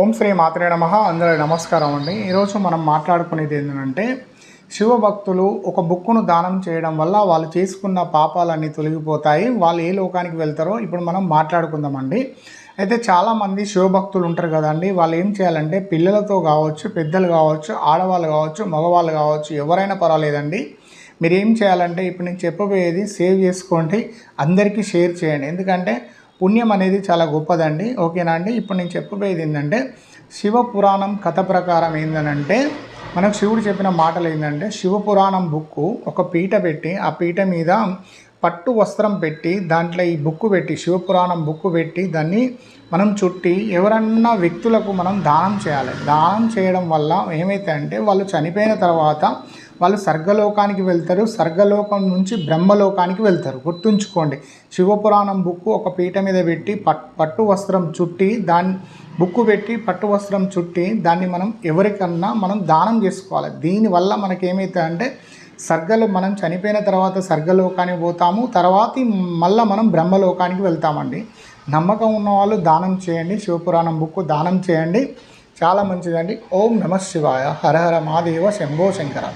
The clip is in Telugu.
ఓం శ్రీ మాత్రే నమః. అందరికీ నమస్కారం అండి. ఈరోజు మనం మాట్లాడుకునేది ఏంటంటే, శివభక్తులు ఒక బుక్కును దానం చేయడం వల్ల వాళ్ళు చేసుకున్న పాపాలన్నీ తొలగిపోతాయి. వాళ్ళు ఏ లోకానికి వెళ్తారో ఇప్పుడు మనం మాట్లాడుకుందామండి. అయితే చాలామంది శివభక్తులు ఉంటారు కదండి. వాళ్ళు ఏం చేయాలంటే పిల్లలతో కావచ్చు, పెద్దలు కావచ్చు, ఆడవాళ్ళు కావచ్చు, మగవాళ్ళు కావచ్చు, ఎవరైనా పర్వాలేదండి. మీరు ఏం చేయాలంటే ఇప్పుడు నేను చెప్పబోయేది సేవ్ చేసుకోండి, అందరికీ షేర్ చేయండి. ఎందుకంటే పుణ్యం అనేది చాలా గొప్పదండి. ఓకేనా అండి. ఇప్పుడు నేను చెప్పబోయేది ఏంటంటే, శివపురాణం కథ ప్రకారం ఏంటంటే, మనకు శివుడు చెప్పిన మాటలు ఏంటంటే, శివపురాణం బుక్కు ఒక పీట పెట్టి, ఆ పీట మీద పట్టు వస్త్రం పెట్టి, దాంట్లో ఈ బుక్కు పెట్టి, శివపురాణం బుక్కు పెట్టి, దాన్ని మనం చుట్టి ఎవరన్నా వ్యక్తులకు మనం దానం చేయాలి. దానం చేయడం వల్ల ఏమైతే అంటే, వాళ్ళు చనిపోయిన తర్వాత వాళ్ళు స్వర్గలోకానికి వెళ్తారు. స్వర్గలోకం నుంచి బ్రహ్మలోకానికి వెళ్తారు. గుర్తుంచుకోండి. శివపురాణం బుక్కు ఒక పీట మీద పెట్టి పట్టు వస్త్రం చుట్టి, దాన్ని బుక్కు పెట్టి పట్టు వస్త్రం చుట్టి దాన్ని మనం ఎవరికన్నా మనం దానం చేసుకోవాలి. దీనివల్ల మనకేమైతే అంటే మనం చనిపోయిన తర్వాత స్వర్గలోకానికి పోతాము. తర్వాత మళ్ళీ మనం బ్రహ్మలోకానికి వెళ్తామండి. నమ్మకం ఉన్నవాళ్ళు దానం చేయండి. శివపురాణం బుక్కు దానం చేయండి. చాలా మంచిదండి. ఓం నమః శివాయ. హర హర మహాదేవ శంభో శంకర.